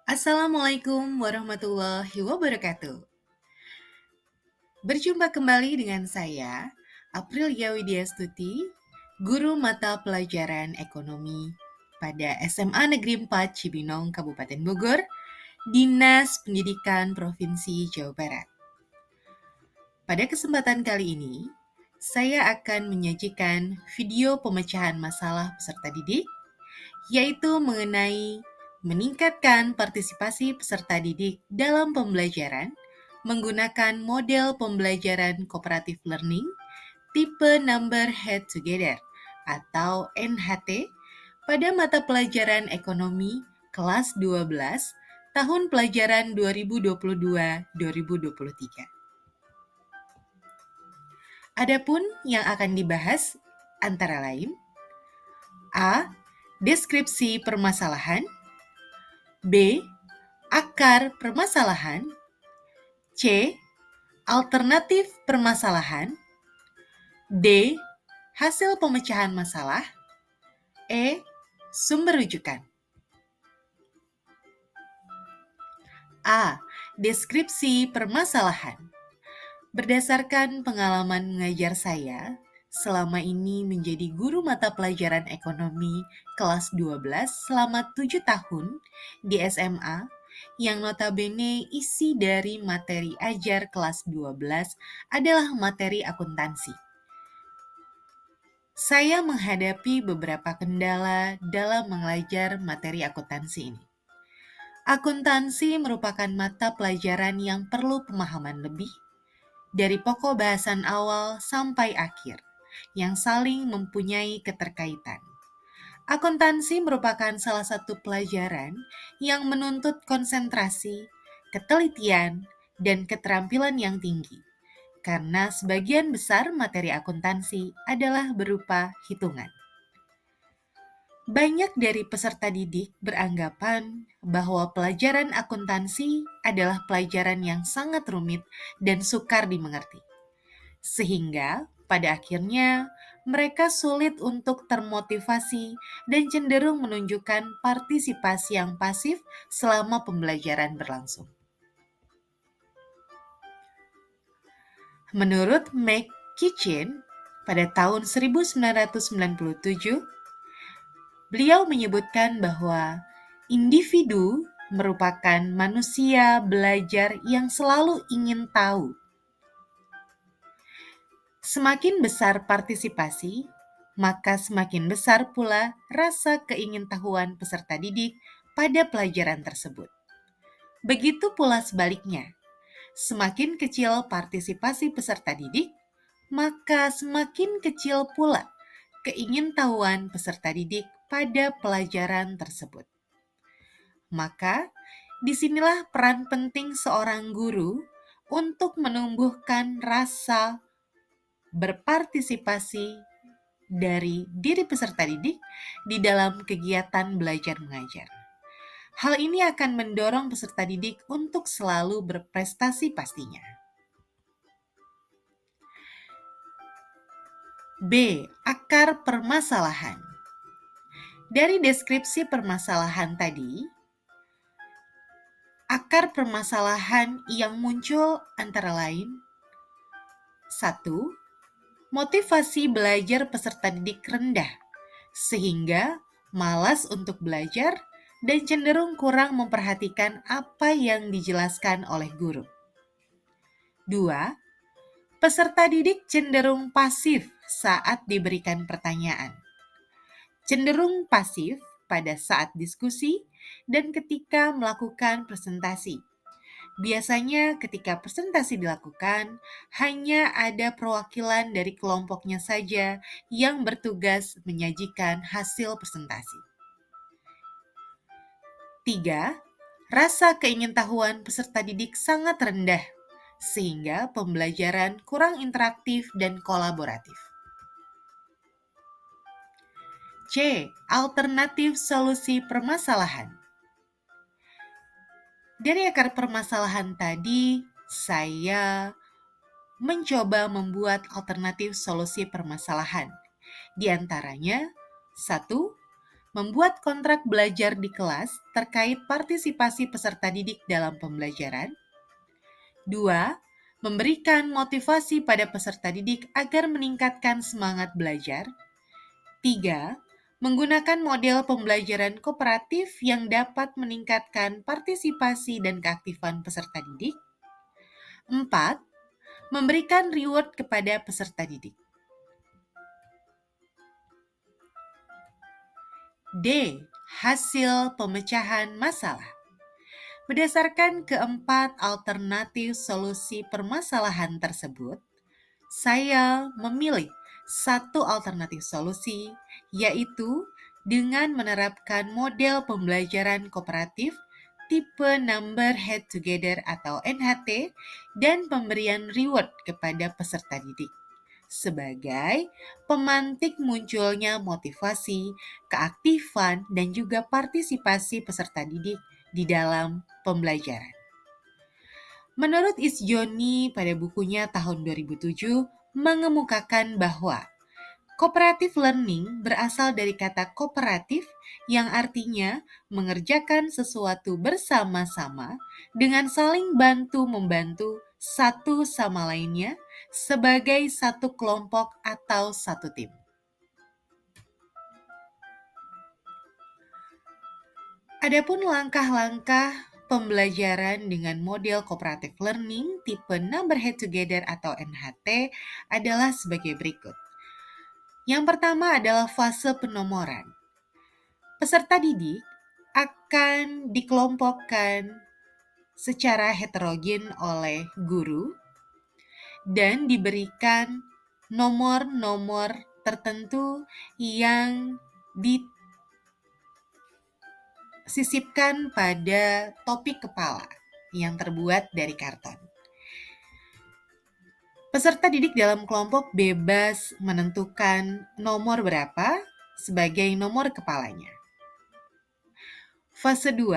Assalamualaikum warahmatullahi wabarakatuh. Berjumpa kembali dengan saya, Aprilia Widyastuti, guru mata pelajaran ekonomi pada SMA Negeri 4 Cibinong, Kabupaten Bogor, Dinas Pendidikan Provinsi Jawa Barat. Pada kesempatan kali ini, saya akan menyajikan video pemecahan masalah peserta didik, yaitu mengenai meningkatkan partisipasi peserta didik dalam pembelajaran menggunakan model pembelajaran cooperative learning tipe Number Head Together atau NHT pada mata pelajaran ekonomi kelas 12 tahun pelajaran 2022-2023. Adapun yang akan dibahas antara lain A. Deskripsi permasalahan, B. Akar permasalahan, C. Alternatif permasalahan, D. Hasil pemecahan masalah, E. Sumber rujukan. A. Deskripsi permasalahan. Berdasarkan pengalaman mengajar saya, selama ini menjadi guru mata pelajaran ekonomi kelas 12 selama 7 tahun di SMA, yang notabene isi dari materi ajar kelas 12 adalah materi akuntansi. Saya menghadapi beberapa kendala dalam mengajar materi akuntansi ini. Akuntansi merupakan mata pelajaran yang perlu pemahaman lebih, dari pokok bahasan awal sampai akhir, yang saling mempunyai keterkaitan. Akuntansi merupakan salah satu pelajaran yang menuntut konsentrasi, ketelitian, dan keterampilan yang tinggi, karena sebagian besar materi akuntansi adalah berupa hitungan. Banyak dari peserta didik beranggapan bahwa pelajaran akuntansi adalah pelajaran yang sangat rumit dan sukar dimengerti. Sehingga pada akhirnya mereka sulit untuk termotivasi dan cenderung menunjukkan partisipasi yang pasif selama pembelajaran berlangsung. Menurut McKitchen, pada tahun 1997, beliau menyebutkan bahwa individu merupakan manusia belajar yang selalu ingin tahu. Semakin besar partisipasi, maka semakin besar pula rasa keingintahuan peserta didik pada pelajaran tersebut. Begitu pula sebaliknya, semakin kecil partisipasi peserta didik, maka semakin kecil pula keingintahuan peserta didik pada pelajaran tersebut. Maka, disinilah peran penting seorang guru untuk menumbuhkan rasa berpartisipasi dari diri peserta didik di dalam kegiatan belajar mengajar. Hal ini akan mendorong peserta didik untuk selalu berprestasi pastinya. B. Akar permasalahan. Dari deskripsi permasalahan tadi, akar permasalahan yang muncul antara lain 1. Motivasi belajar peserta didik rendah, sehingga malas untuk belajar dan cenderung kurang memperhatikan apa yang dijelaskan oleh guru. 2. Peserta didik cenderung pasif saat diberikan pertanyaan. Cenderung pasif pada saat diskusi dan ketika melakukan presentasi. Biasanya ketika presentasi dilakukan, hanya ada perwakilan dari kelompoknya saja yang bertugas menyajikan hasil presentasi. 3. Rasa keingintahuan peserta didik sangat rendah, sehingga pembelajaran kurang interaktif dan kolaboratif. C. Alternatif solusi permasalahan. Dari akar permasalahan tadi, saya mencoba membuat alternatif solusi permasalahan. Di antaranya, 1. membuat kontrak belajar di kelas terkait partisipasi peserta didik dalam pembelajaran. 2. Memberikan motivasi pada peserta didik agar meningkatkan semangat belajar. 3. Menggunakan model pembelajaran kooperatif yang dapat meningkatkan partisipasi dan keaktifan peserta didik. 4. Memberikan reward kepada peserta didik. D. Hasil pemecahan masalah. Berdasarkan keempat alternatif solusi permasalahan tersebut, saya memilih satu alternatif solusi, yaitu dengan menerapkan model pembelajaran kooperatif tipe Number Head Together atau NHT dan pemberian reward kepada peserta didik sebagai pemantik munculnya motivasi, keaktifan, dan juga partisipasi peserta didik di dalam pembelajaran. Menurut Isjoni pada bukunya tahun 2007 mengemukakan bahwa cooperative learning berasal dari kata kooperatif yang artinya mengerjakan sesuatu bersama-sama dengan saling bantu-membantu satu sama lainnya sebagai satu kelompok atau satu tim. Adapun langkah-langkah pembelajaran dengan model cooperative learning tipe Number Head Together atau NHT adalah sebagai berikut. Yang pertama adalah fase penomoran. Peserta didik akan dikelompokkan secara heterogen oleh guru dan diberikan nomor-nomor tertentu yang disisipkan pada topik kepala yang terbuat dari karton. Peserta didik dalam kelompok bebas menentukan nomor berapa sebagai nomor kepalanya. Fase 2,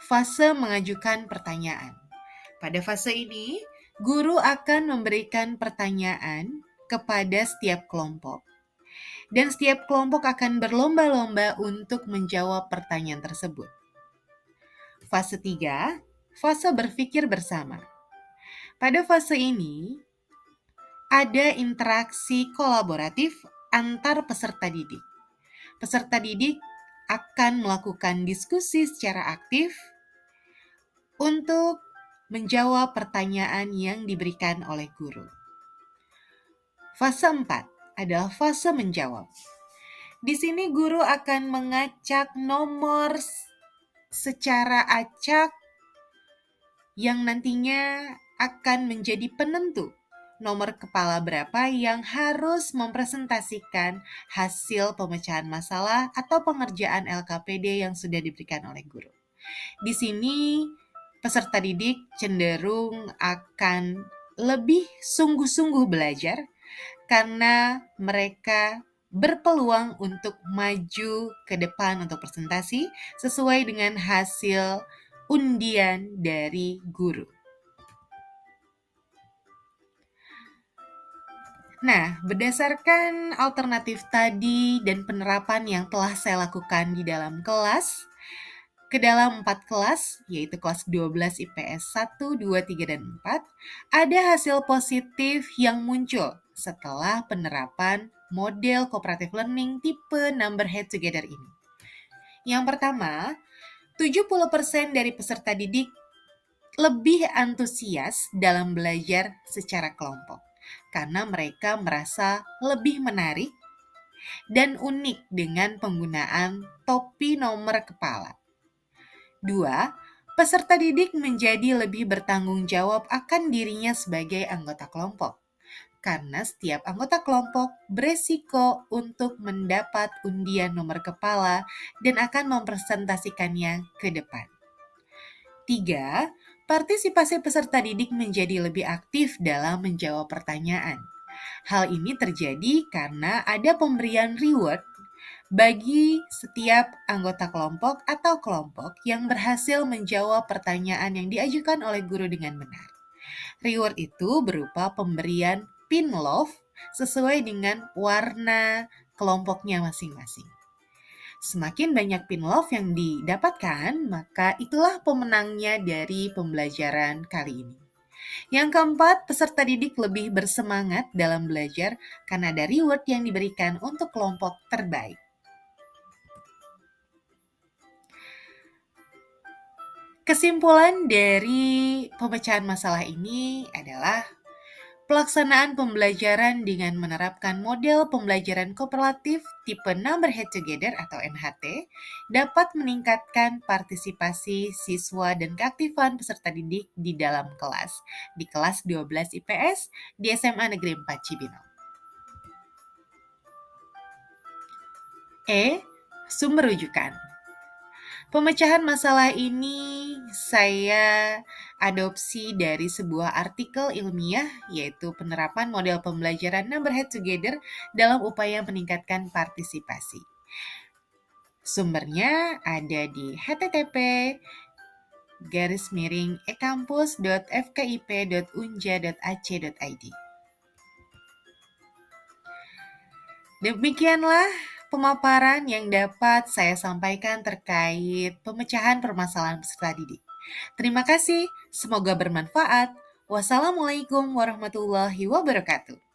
fase mengajukan pertanyaan. Pada fase ini, guru akan memberikan pertanyaan kepada setiap kelompok. Dan setiap kelompok akan berlomba-lomba untuk menjawab pertanyaan tersebut. Fase 3, fase berpikir bersama. Pada fase ini, ada interaksi kolaboratif antar peserta didik. Peserta didik akan melakukan diskusi secara aktif untuk menjawab pertanyaan yang diberikan oleh guru. Fase 4 adalah fase menjawab. Di sini guru akan mengacak nomor secara acak yang nantinya akan menjadi penentu nomor kepala berapa yang harus mempresentasikan hasil pemecahan masalah atau pengerjaan LKPD yang sudah diberikan oleh guru. Di sini peserta didik cenderung akan lebih sungguh-sungguh belajar karena mereka berpeluang untuk maju ke depan untuk presentasi sesuai dengan hasil undian dari guru. Nah, berdasarkan alternatif tadi dan penerapan yang telah saya lakukan di dalam kelas, ke dalam 4 kelas, yaitu kelas 12 IPS 1, 2, 3, dan 4, ada hasil positif yang muncul setelah penerapan model cooperative learning tipe Number Head Together ini. Yang pertama, 70% dari peserta didik lebih antusias dalam belajar secara kelompok karena mereka merasa lebih menarik dan unik dengan penggunaan topi nomor kepala. 2. Peserta didik menjadi lebih bertanggung jawab akan dirinya sebagai anggota kelompok, karena setiap anggota kelompok beresiko untuk mendapat undian nomor kepala dan akan mempresentasikannya ke depan. 3. Partisipasi peserta didik menjadi lebih aktif dalam menjawab pertanyaan. Hal ini terjadi karena ada pemberian reward bagi setiap anggota kelompok atau kelompok yang berhasil menjawab pertanyaan yang diajukan oleh guru dengan benar. Reward itu berupa pemberian pin love sesuai dengan warna kelompoknya masing-masing. Semakin banyak pin love yang didapatkan, maka itulah pemenangnya dari pembelajaran kali ini. Yang keempat, peserta didik lebih bersemangat dalam belajar karena ada reward yang diberikan untuk kelompok terbaik. Kesimpulan dari pemecahan masalah ini adalah pelaksanaan pembelajaran dengan menerapkan model pembelajaran kooperatif tipe Number Head Together atau NHT dapat meningkatkan partisipasi siswa dan keaktifan peserta didik di dalam kelas, di kelas 12 IPS di SMA Negeri 4 Cibinong. Sumber rujukan. Pemecahan masalah ini saya adopsi dari sebuah artikel ilmiah, yaitu penerapan model pembelajaran Number Head Together dalam upaya meningkatkan partisipasi. Sumbernya ada di http://ekampus.fkip.unja.ac.id. Demikianlah pemaparan yang dapat saya sampaikan terkait pemecahan permasalahan peserta didik. Terima kasih, semoga bermanfaat. Wassalamualaikum warahmatullahi wabarakatuh.